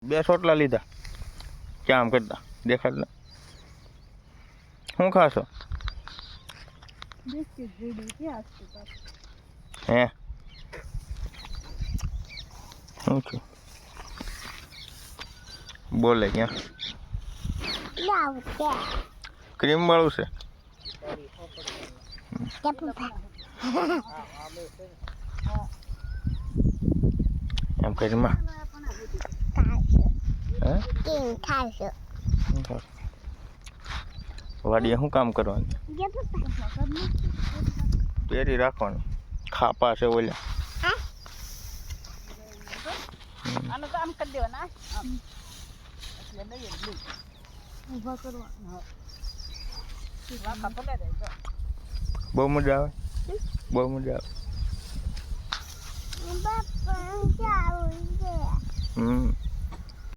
બે સોટલા લીધા ક્યાં આમ કરતા દેખાડ ને શું ખાશો હે શું છું બોલે ક્યાં ક્રીમ વાળું છે એમ કરીમાં વાડીએ શું કામ કરવાનું પહેરી રાખવાનું ખાપા છે ઓલા કામ કરી દેવાના એટલે લઈએ ઊભા કરવાના વાખા પલે જાય બહુ મજા આવે બહુ મજા આવે